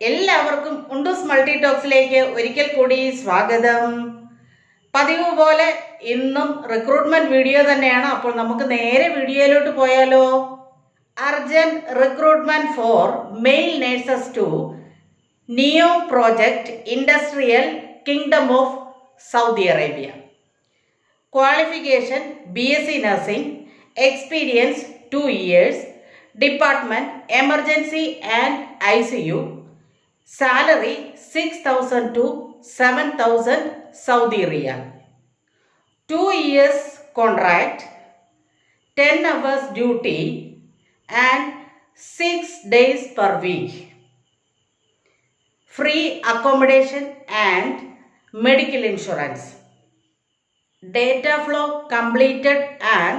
എല്ലാവർക്കും ഉണ്ടൂസ് മൾട്ടി ടോക്സിലേക്ക് ഒരിക്കൽ കൂടി സ്വാഗതം. പതിവ് പോലെ ഇന്നും റിക്രൂട്ട്മെന്റ് വീഡിയോ തന്നെയാണ്. അപ്പോൾ നമുക്ക് നേരെ വീഡിയോയിലോട്ട് പോയാലോ. Urgent recruitment for male nurses to NEOM project industrial kingdom of Saudi Arabia. Qualification BSc nursing, experience 2 years, department emergency and ICU, salary 6,000 to 7,000 Saudi Riyal, 2 years contract, 10 hours duty and 6 days per week, free accommodation and medical insurance, data flow completed and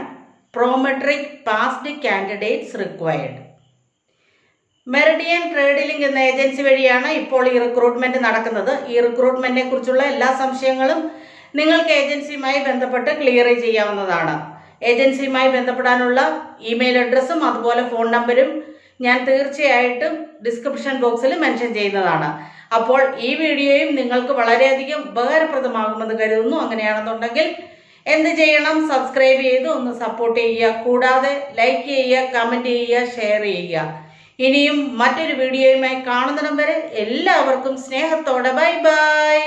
prometric passed candidates required. Meridian trade link എന്ന agency വഴിയാണ് ഇപ്പോൾ ഈ recruitment നടക്കുന്നത്. ഈ റിക്രൂട്ട്മെന്റിനെ കുറിച്ചുള്ള എല്ലാ സംശയങ്ങളും നിങ്ങൾക്ക് ഏജൻസിയുമായി ബന്ധപ്പെട്ട് ക്ലിയർ ചെയ്യാവുന്നതാണ്. ഏജൻസിയുമായി ബന്ധപ്പെടാനുള്ള ഇമെയിൽ അഡ്രസ്സും അതുപോലെ ഫോൺ നമ്പരും ഞാൻ തീർച്ചയായിട്ടും ഡിസ്ക്രിപ്ഷൻ ബോക്സിൽ മെൻഷൻ ചെയ്യുന്നതാണ്. അപ്പോൾ ഈ വീഡിയോയും നിങ്ങൾക്ക് വളരെയധികം ഉപകാരപ്രദമാകുമെന്ന് കരുതുന്നു. അങ്ങനെയാണെന്നുണ്ടെങ്കിൽ എന്ത് ചെയ്യണം? സബ്സ്ക്രൈബ് ചെയ്ത് ഒന്ന് സപ്പോർട്ട് ചെയ്യുക. കൂടാതെ ലൈക്ക് ചെയ്യുക, കമന്റ് ചെയ്യുക, ഷെയർ ചെയ്യുക. ഇനിയും മറ്റൊരു വീഡിയോയുമായി കാണുന്നിടം വരെ എല്ലാവർക്കും സ്നേഹത്തോടെ ബൈ ബൈ.